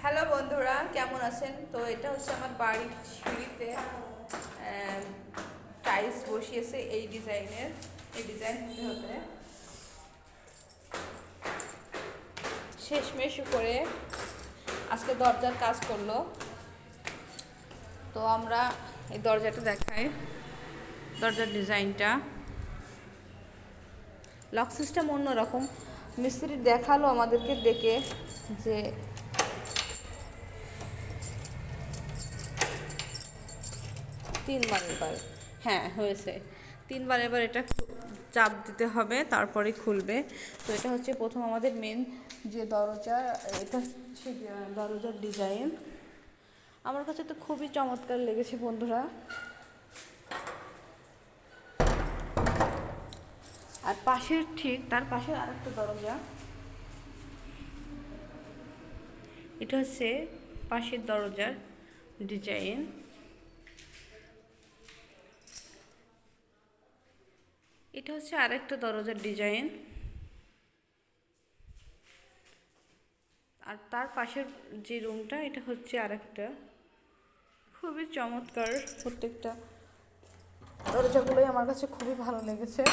Hello বন্ধুরা, কেমন আছেন? তো এটা হচ্ছে আমার বাড়ির সিঁড়িতে টাইলস বসিয়েছে এই ডিজাইন হতে হতে শেষমেশ করে আজকে দরজার কাজ করলো। তো আমরা এই দরজাটা দেখাই, দরজার ডিজাইনটা লক সিস্টেম অন্যরকম। মিস্ত্রি দেখালো আমাদেরকে দেখে যে তিনবার হ্যাঁ হয়েছে, তিনবার এটা চাপ দিতে হবে, তারপরে খুলবে। তো এটা হচ্ছে প্রথম আমাদের মেন যে দরজা, এটা হচ্ছে দরজার ডিজাইন। আমার কাছে তো খুবই চমৎকার লেগেছে বন্ধুরা। আর পাশের ঠিক তার পাশে আরেকটা দরজা, এটা হচ্ছে পাশের দরজার ডিজাইন। এটা হচ্ছে আরেকটা দরজার ডিজাইন, আর তার পাশের যে রুমটা এটা হচ্ছে আরেকটা। খুবই চমৎকার, প্রত্যেকটা দরজাগুলোই আমার কাছে খুবই ভালো লেগেছে।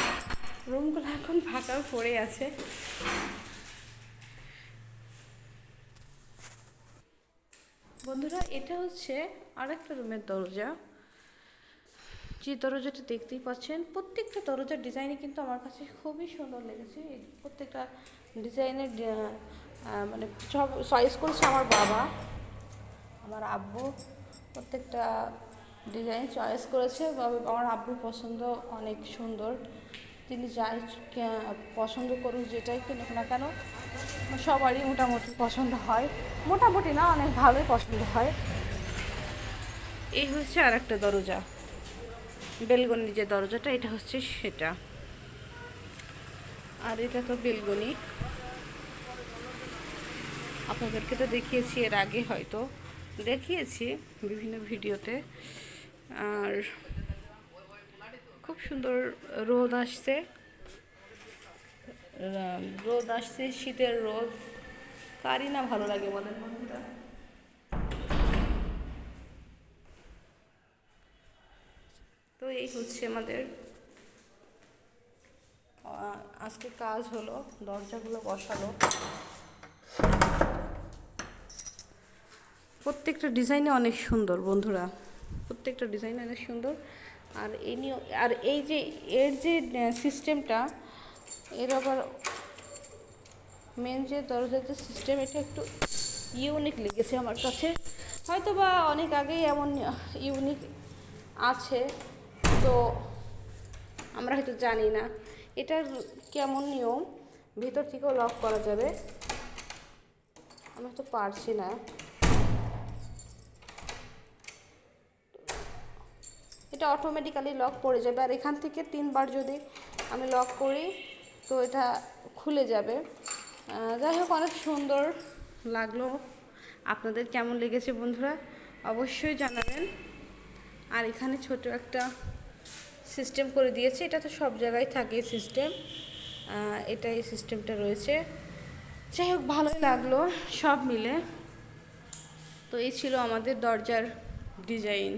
রুমগুলো এখন ফাঁকা পড়ে আছে। বন্ধুরা, এটা হচ্ছে আরেকটা রুমের দরজা। যে দরজাটা দেখতেই পাচ্ছেন, প্রত্যেকটা দরজার ডিজাইনই কিন্তু আমার কাছে খুবই সুন্দর লেগেছে। প্রত্যেকটা ডিজাইনের মানে সব চয়েস করেছে আমার বাবা, আমার আব্বু। প্রত্যেকটা ডিজাইন চয়েস করেছে। আমার আব্বুর পছন্দ অনেক সুন্দর। তিনি যাই পছন্দ করুন, যেটাই কিনুক না কেন, সবারই মোটামুটি পছন্দ হয়। মোটামুটি না, অনেক ভালোই পছন্দ হয়। এই হচ্ছে আর একটা দরজা, বেলগনির যে দরজাটা, এটা হচ্ছে সেটা। আর এটা তো বেলগনি, আপনাদেরকে তো দেখিয়েছি এর আগে, হয়তো দেখিয়েছি বিভিন্ন ভিডিওতে। আর খুব সুন্দর রোদ আসছে, শীতের রোদ কারই না ভালো লাগে বলেন বন্ধুরা। তো এই হচ্ছে আমাদের আজকে কাজ হলো, দরজাগুলো বসালো। প্রত্যেকটা ডিজাইনে অনেক সুন্দর বন্ধুরা, প্রত্যেকটা ডিজাইন অনেক সুন্দর। আর এই যে এর যে সিস্টেমটা, এর আবার মেন যে দরজার যে সিস্টেম, এটা একটু ইউনিক লেগেছে আমার কাছে। হয়তো বা অনেক আগেই এমন ইউনিক আছে, তো আমরা হয়তো জানি না এটার কেমন নিয়ম। ভিতর থেকেও লক করা যাবে, আমরা তো পারছি না। এটা অটোমেটিক্যালি লক পড়ে যাবে, আর এখান থেকে 3বার যদি আমি লক করি তো এটা খুলে যাবে। যাই হোক, অনেক সুন্দর লাগলো। আপনাদের কেমন লেগেছে বন্ধুরা অবশ্যই জানাবেন। আর এখানে ছোট একটা সিস্টেম করে দিয়েছে, এটা তো সব জায়গায় থাকে সিস্টেম, এটা এই সিস্টেমটা রয়েছে। যাই হোক, ভালোই লাগলো সব মিলে। তো এই ছিল আমাদের দরজার ডিজাইন।